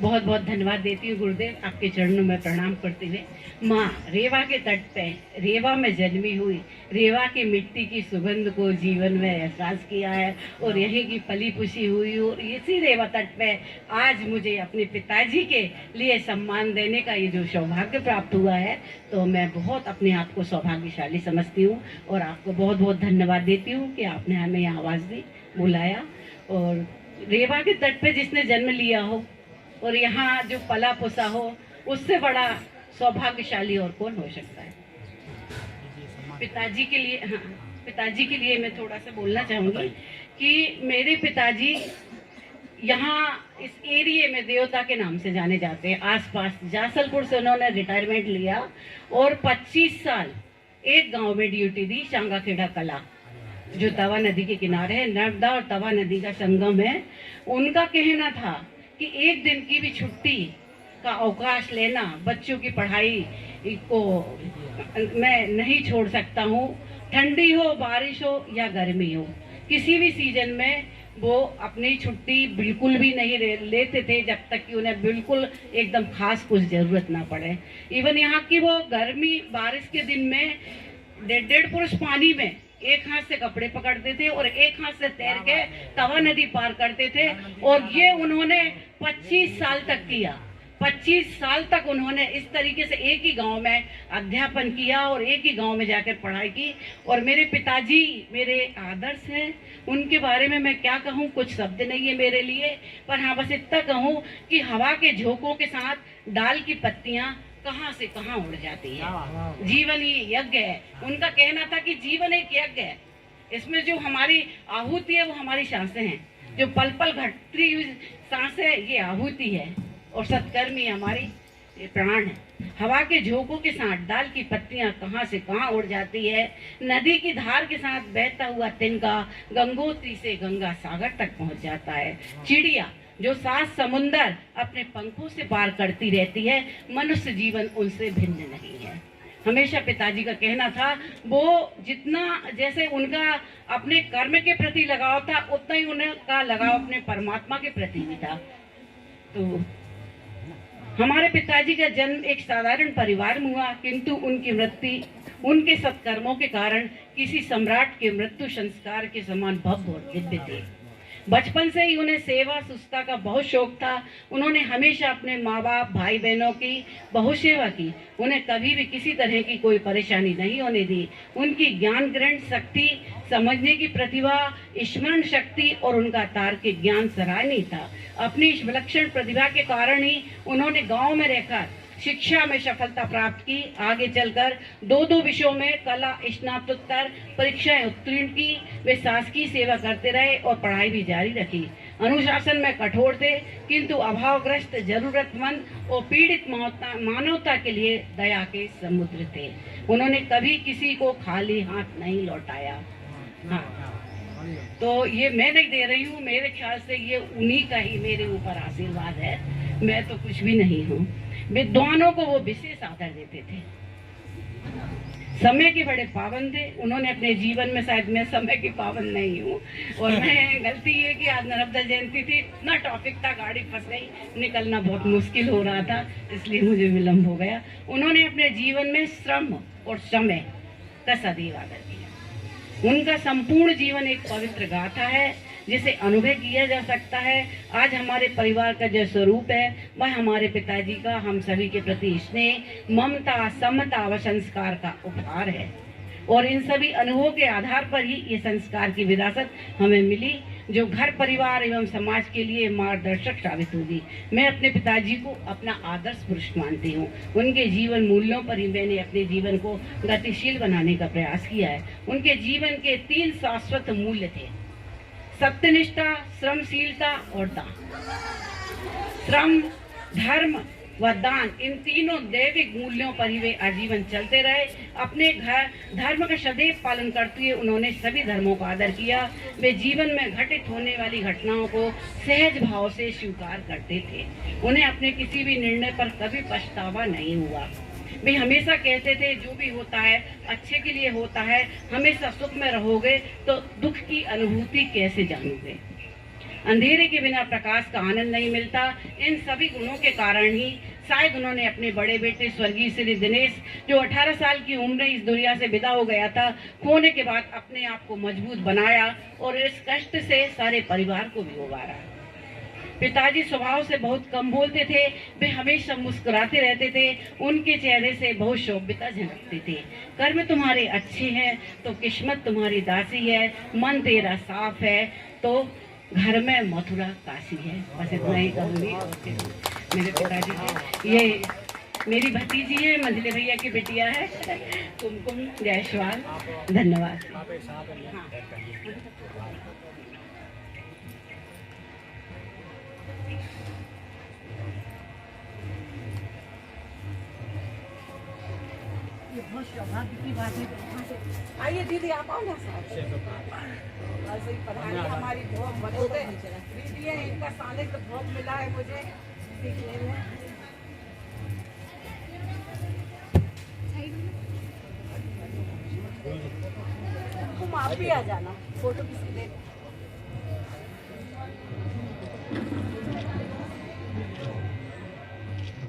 बहुत बहुत धन्यवाद देती हूँ गुरुदेव, आपके चरणों में प्रणाम करते हुए। माँ रेवा के तट पे, रेवा में जन्मी हुई, रेवा की मिट्टी की सुगंध को जीवन में एहसास किया है और यहीं की पली पुसी हुई, और इसी रेवा तट पे आज मुझे अपने पिताजी के लिए सम्मान देने का ये जो सौभाग्य प्राप्त हुआ है, तो मैं बहुत अपने आप को सौभाग्यशाली समझती हूँ और आपको बहुत बहुत धन्यवाद देती हूँ कि आपने हमें यहाँ आवाज़ दी, बुलाया। और रेवा के तट पे जिसने जन्म लिया हो और यहाँ जो पला पुसा हो, उससे बड़ा सौभाग्यशाली और कौन हो सकता है। पिताजी के लिए, हाँ, पिताजी के लिए मैं थोड़ा सा बोलना चाहूँगी कि मेरे पिताजी यहाँ इस एरिया में देवता के नाम से जाने जाते हैं। आसपास जासलपुर से उन्होंने रिटायरमेंट लिया और 25 साल एक गांव में ड्यूटी दी, शांगाखेड़ा कला, जो तवा नदी के किनारे है। नर्मदा और तवा नदी का संगम है। उनका कहना था कि एक दिन की भी छुट्टी का अवकाश लेना, बच्चों की पढ़ाई को मैं नहीं छोड़ सकता हूँ। ठंडी हो, बारिश हो या गर्मी हो, किसी भी सीजन में वो अपनी छुट्टी बिल्कुल भी नहीं लेते थे जब तक कि उन्हें बिल्कुल एकदम खास कुछ ज़रूरत ना पड़े। इवन यहाँ की वो गर्मी बारिश के दिन में 1.5 पुरुष पानी में एक हाथ से कपड़े पकड़ते थे और एक हाथ से तैर के तवा नदी पार करते थे। और ये उन्होंने 25 साल तक किया। 25 साल तक उन्होंने इस तरीके से एक ही गांव में अध्यापन किया और एक ही गांव में जाकर पढ़ाई की। और मेरे पिताजी मेरे आदर्श हैं। उनके बारे में मैं क्या कहूँ, कुछ शब्द नहीं है मेरे लिए, पर हाँ बस इतना कहूँ कि हवा के झोंकों के साथ डाल की पत्तियाँ कहाँ से कहाँ उड़ जाती है। जीवन ही यज्ञ है। उनका कहना था कि जीवन एक यज्ञ है, इसमें जो हमारी आहुति है वो हमारी सांसें हैं, जो पल पल घटती हुई सांसें ये आहुति है और सत्कर्मी हमारी प्राण है। हवा के झोंकों के साथ डाल की पत्तियां कहाँ से कहाँ उड़ जाती है। नदी की धार के साथ बहता हुआ तिनका गंगोत्री से गंगा सागर तक पहुंच जाता है। चिड़िया जो 7 समुंदर अपने पंखों से पार करती रहती है, मनुष्य जीवन उनसे भिन्न नहीं है। हमेशा पिताजी का कहना था, वो जितना जैसे उनका अपने कर्म के प्रति लगाव था, उतना ही उनका लगाव अपने परमात्मा के प्रति भी था। तो हमारे पिताजी का जन्म एक साधारण परिवार में हुआ, किंतु उनकी मृत्यु उनके सत्कर्मों के कारण किसी सम्राट के मृत्यु संस्कार के समान भव्य और दिव्य थे। बचपन से ही उन्हें सेवा सुस्ता का बहुत शौक था। उन्होंने हमेशा अपने माँ बाप भाई बहनों की बहुत सेवा की। उन्हें कभी भी किसी तरह की कोई परेशानी नहीं होने दी। उनकी ज्ञान ग्रहण शक्ति, समझने की प्रतिभा, स्मरण शक्ति और उनका तार्किक ज्ञान सराहनीय था। अपनी इस विलक्षण प्रतिभा के कारण ही उन्होंने गाँव में रहकर शिक्षा में सफलता प्राप्त की। आगे चलकर 2 विषयों में कला स्नातकोत्तर परीक्षाएं उत्तीर्ण की। वे शासकीय सेवा करते रहे और पढ़ाई भी जारी रखी। अनुशासन में कठोर थे, किंतु अभावग्रस्त, जरूरतमंद और पीड़ित मानवता के लिए दया के समुद्र थे। उन्होंने कभी किसी को खाली हाथ नहीं लौटाया। हाँ, तो ये मैं नहीं दे रही हूँ, मेरे ख्याल से ये उन्हीं का ही मेरे ऊपर आशीर्वाद है। मैं तो कुछ भी नहीं हूँ। विद्वानों को वो विशेष आदर देते थे। समय के बड़े पाबंद थे। उन्होंने अपने जीवन में, शायद मैं समय की पाबंद नहीं हूँ, और मैं गलती ये कि आज नर्मदा जयंती थी, इतना ट्रैफिक था, गाड़ी फंस गई, निकलना बहुत मुश्किल हो रहा था, इसलिए मुझे विलम्ब हो गया। उन्होंने अपने जीवन में श्रम और समय का सदैव आदर किया। उनका संपूर्ण जीवन एक पवित्र गाथा है जिसे अनुभव किया जा सकता है। आज हमारे परिवार का जो स्वरूप है वह हमारे पिताजी का हम सभी के प्रति स्नेह, ममता, समता व संस्कार का उपहार है। और इन सभी अनुभवों के आधार पर ही ये संस्कार की विरासत हमें मिली, जो घर परिवार एवं समाज के लिए मार्गदर्शक साबित होगी। मैं अपने पिताजी को अपना आदर्श पुरुष मानती हूँ। उनके जीवन मूल्यों पर ही मैंने अपने जीवन को गतिशील बनाने का प्रयास किया है। उनके जीवन के 3 शाश्वत मूल्य थे: सत्यनिष्ठा, श्रमशीलता और दान। श्रम, धर्म व दान, इन तीनों दैविक मूल्यों पर ही वे आजीवन चलते रहे। अपने धर्म का सदैव पालन करते हुए उन्होंने सभी धर्मों का आदर किया। वे जीवन में घटित होने वाली घटनाओं को सहज भाव से स्वीकार करते थे। उन्हें अपने किसी भी निर्णय पर कभी पछतावा नहीं हुआ। वे हमेशा कहते थे, जो भी होता है अच्छे के लिए होता है, हमेशा सुख में रहोगे तो दुख की अनुभूति कैसे जानोगे। अंधेरे के बिना प्रकाश का आनंद नहीं मिलता। इन सभी गुणों के कारण ही शायद उन्होंने अपने बड़े बेटे स्वर्गीय श्री दिनेश, जो 18 साल की उम्र में इस दुनिया से विदा हो गया था, खोने के बाद अपने आप को मजबूत बनाया और इस कष्ट से सारे परिवार को भी उबारा। पिताजी स्वभाव से बहुत कम बोलते थे, वे हमेशा मुस्कुराते रहते थे, उनके चेहरे से बहुत शोभिता झलकती थी। कर्म तुम्हारे अच्छे हैं तो किस्मत तुम्हारी दासी है, मन तेरा साफ है तो घर में मथुरा काशी है। बस इतना ही कहूँगी। मेरे पिताजी है, ये मेरी भतीजी है, मंझले भैया की बिटिया है, कुमकुम जायसवाल। धन्यवाद। हाँ। ये बहुत सौभाग्य की बात है। आइए दीदी आप आओ ना साथ। ऐसे ही पढ़ाई हमारी बहुत मदद है। दीदी है, इनका सानिध्य बहुत मिला है मुझे सीखने में। तुम आप भी आ जाना, फोटो किसी दे।